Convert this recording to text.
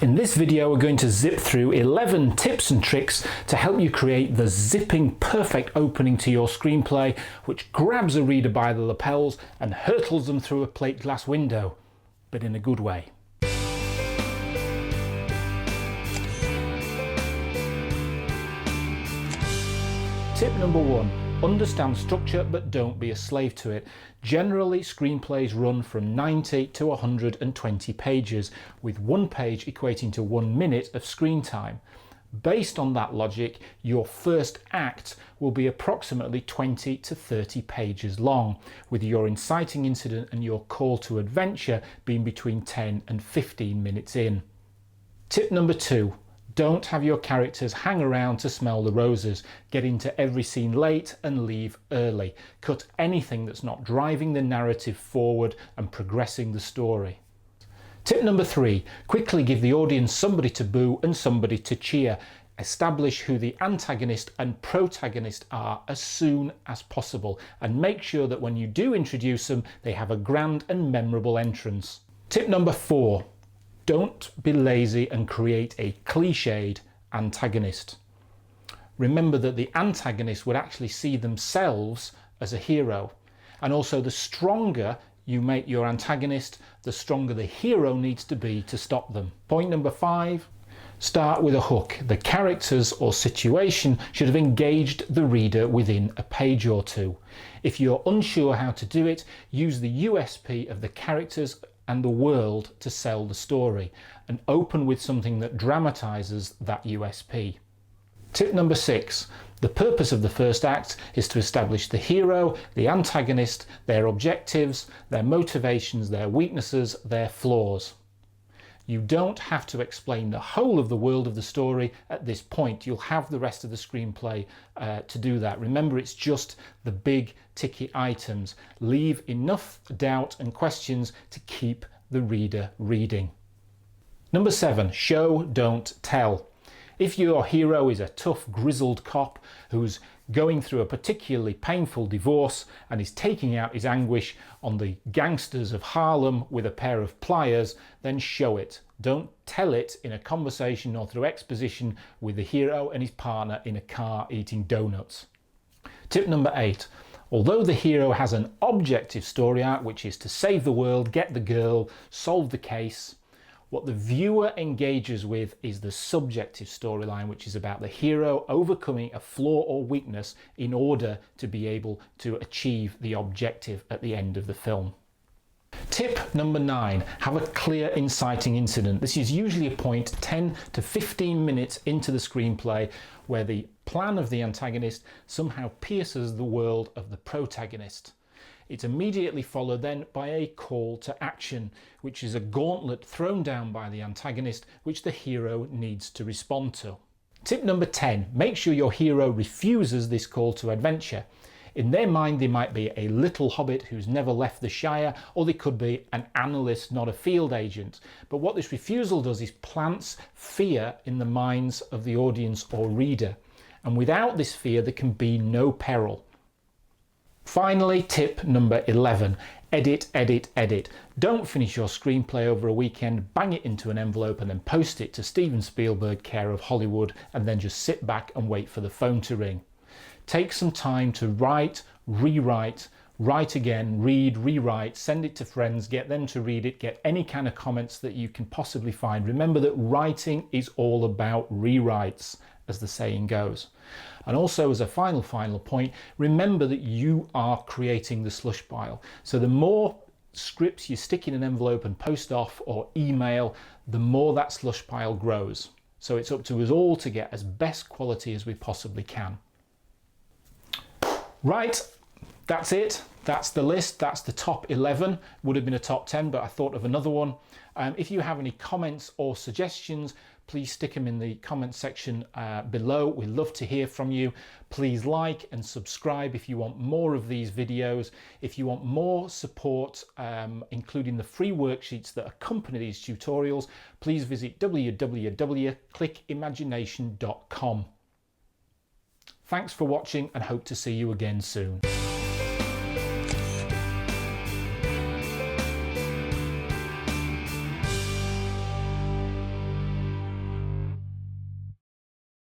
In this video, we're going to zip through 11 tips and tricks to help you create the zipping perfect opening to your screenplay, which grabs a reader by the lapels and hurtles them through a plate glass window, but in a good way. Tip number 1. Understand structure, but don't be a slave to it. Generally, screenplays run from 90 to 120 pages, with one page equating to 1 minute of screen time. Based on that logic, your first act will be approximately 20 to 30 pages long, with your inciting incident and your call to adventure being between 10 and 15 minutes in. Tip number 2. Don't have your characters hang around to smell the roses, get into every scene late and leave early. Cut anything that's not driving the narrative forward and progressing the story. Tip number 3, quickly give the audience somebody to boo and somebody to cheer. Establish who the antagonist and protagonist are as soon as possible, and make sure that when you do introduce them, they have a grand and memorable entrance. Tip number 4, don't be lazy and create a cliched antagonist. Remember that the antagonist would actually see themselves as a hero. And also, the stronger you make your antagonist, the stronger the hero needs to be to stop them. Point number 5, start with a hook. The characters or situation should have engaged the reader within a page or two. If you're unsure how to do it, use the USP of the characters and the world to sell the story, and open with something that dramatizes that USP. Tip number 6, the purpose of the first act is to establish the hero, the antagonist, their objectives, their motivations, their weaknesses, their flaws. You don't have to explain the whole of the world of the story at this point. You'll have the rest of the screenplay to do that. Remember, it's just the big ticky items. Leave enough doubt and questions to keep the reader reading. Number 7, show, don't tell. If your hero is a tough, grizzled cop who's going through a particularly painful divorce and is taking out his anguish on the gangsters of Harlem with a pair of pliers, then show it. Don't tell it in a conversation or through exposition with the hero and his partner in a car eating donuts. Tip number 8. Although the hero has an objective story arc, which is to save the world, get the girl, solve the case, what the viewer engages with is the subjective storyline, which is about the hero overcoming a flaw or weakness in order to be able to achieve the objective at the end of the film. Tip number 9, have a clear inciting incident. This is usually a point 10 to 15 minutes into the screenplay where the plan of the antagonist somehow pierces the world of the protagonist. It's immediately followed then by a call to action, which is a gauntlet thrown down by the antagonist which the hero needs to respond to. Tip number 10, make sure your hero refuses this call to adventure. In their mind, they might be a little hobbit who's never left the Shire, or they could be an analyst, not a field agent. But what this refusal does is plants fear in the minds of the audience or reader. And without this fear, there can be no peril. Finally, tip number 11, edit, edit, edit. Don't finish your screenplay over a weekend, bang it into an envelope and then post it to Steven Spielberg, care of Hollywood, and then just sit back and wait for the phone to ring. Take some time to write, rewrite, write again, read, rewrite, send it to friends, get them to read it, get any kind of comments that you can possibly find. Remember that writing is all about rewrites, as the saying goes. And also, as a final point, remember that you are creating the slush pile. So the more scripts you stick in an envelope and post off or email, the more that slush pile grows. So it's up to us all to get as best quality as we possibly can. Right, that's it. That's the list. That's the top 11. Would have been a top 10, but I thought of another one. If you have any comments or suggestions, please stick them in the comment section below. We'd love to hear from you. Please like and subscribe if you want more of these videos. If you want more support, including the free worksheets that accompany these tutorials, please visit www.clickimagination.com. Thanks for watching and hope to see you again soon.